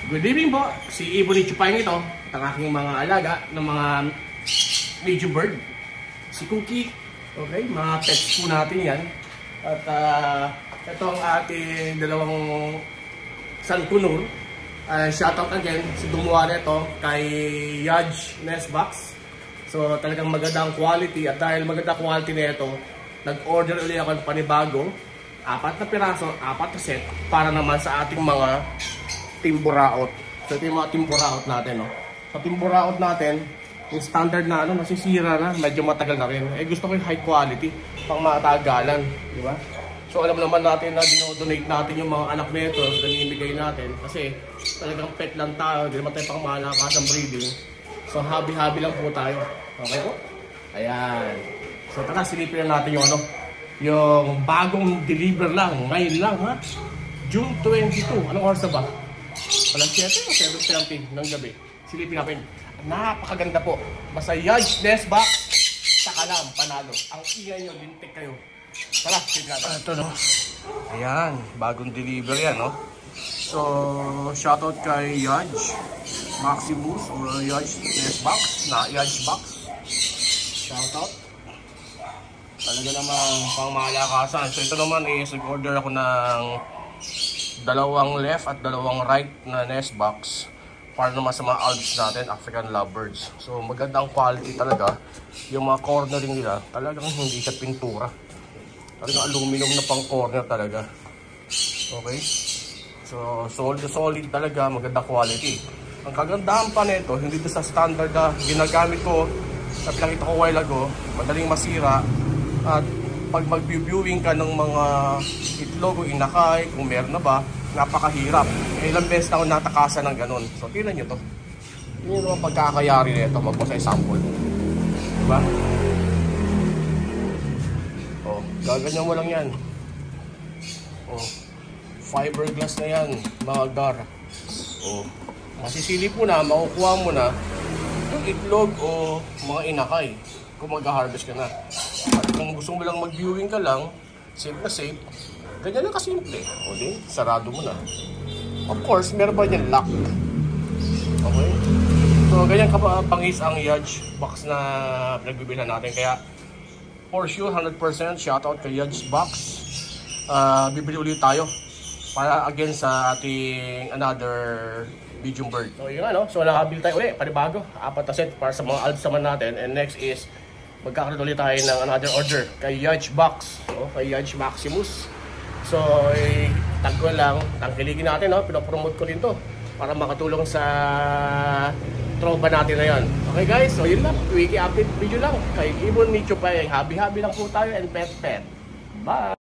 Good evening po, si Ibon Chupayng ito, ang aking mga alaga ng mga medium bird. Si Cookie, okay, mga pets po natin yan. At ito ang ating dalawang sankunur. Shoutout again, si gumawa nito kay Yaj Nestbox. So talagang magandang quality at dahil magandang quality nito, nag-order ulit ako ng panibago. 4 na piraso, 4 na set para naman sa ating mga timburaot. So ito yung mga timburaot natin, no? Sa timburaot natin, yung standard na nasisira na, medyo matagal na rin. Gusto ko yung high quality, pang matagalan, di ba? So alam naman natin na dinodonate natin yung mga anak nito, so namimigay natin. Kasi talagang pet lang tayo, di naman tayo pang malakas ng breeding. So habi-habi lang po tayo. Okay po? Ayan. So tara, silipin na natin yung yung bagong deliver lang, ngayon lang ha? June 22, anong oras na ba? Alas 7 o 7:30 ng gabi. Silipin natin. Napakaganda po. Basta Yaj Nestbox, saka lang, panalo. Ang ingay nyo, lintik kayo. Tara, silipin natin. Ito no. Ayan, bagong deliver yan no. So, shoutout kay Yaj Maximus or Yaj Nestbox na Yaj Box. Shoutout. Talaga naman pang malakasan. So ito naman is nag-order ako ng 2 left at 2 right na nest box para naman sa mga Alps natin, African lovebirds. So magandang quality talaga. Yung mga cornering nila talagang hindi siya pintura. Talagang aluminum na pang corner talaga. Okay? So solid talaga, magandang quality. Ang kagandahan pa nito, hindi ito sa standard na ginagamit ko na pinakita ko a while ago, madaling masira. At pag mag-viewing ka ng mga itlog o inakay, kung meron na ba, napakahirap. Ilang beses na ako natakasan ng ganun. So, tingnan nyo to. Tingnan nyo ang pagkakayari nito. Magpo sa sample. Diba? O, gaganyan mo lang yan. O, fiberglass na yan, mga gar. O, masisilip mo na, makukuha mo na yung itlog o mga inakay kung mag-harvest ka na. At kung gusto mo lang mag-viewing ka lang, safe na safe, ganyan lang kasimple. O di, sarado mo na. Of course, meron ba yan lock? Okay? So, ganyan kapangis ang Yaj box na pinagbibilan natin. Kaya, for sure, 100% shoutout kay Yaj box. Bibili ulit tayo para again sa ating another medium bird. So, yun nga, no? So, nakabili tayo ulit, panibago. 4 na set para sa mga Alps naman natin. And next is, magkakaroon ulit tayo ng another order kay Yaj Box, no? Kay Yaj Maximus. So, tag ko lang, tangkiligin natin, no? Pinopromote ko din to para makatulong sa tropa natin na yan. Okay guys, so yun lang, wiki update video lang kay Ibon Chupayng. Happy lang po tayo and pet. Bye!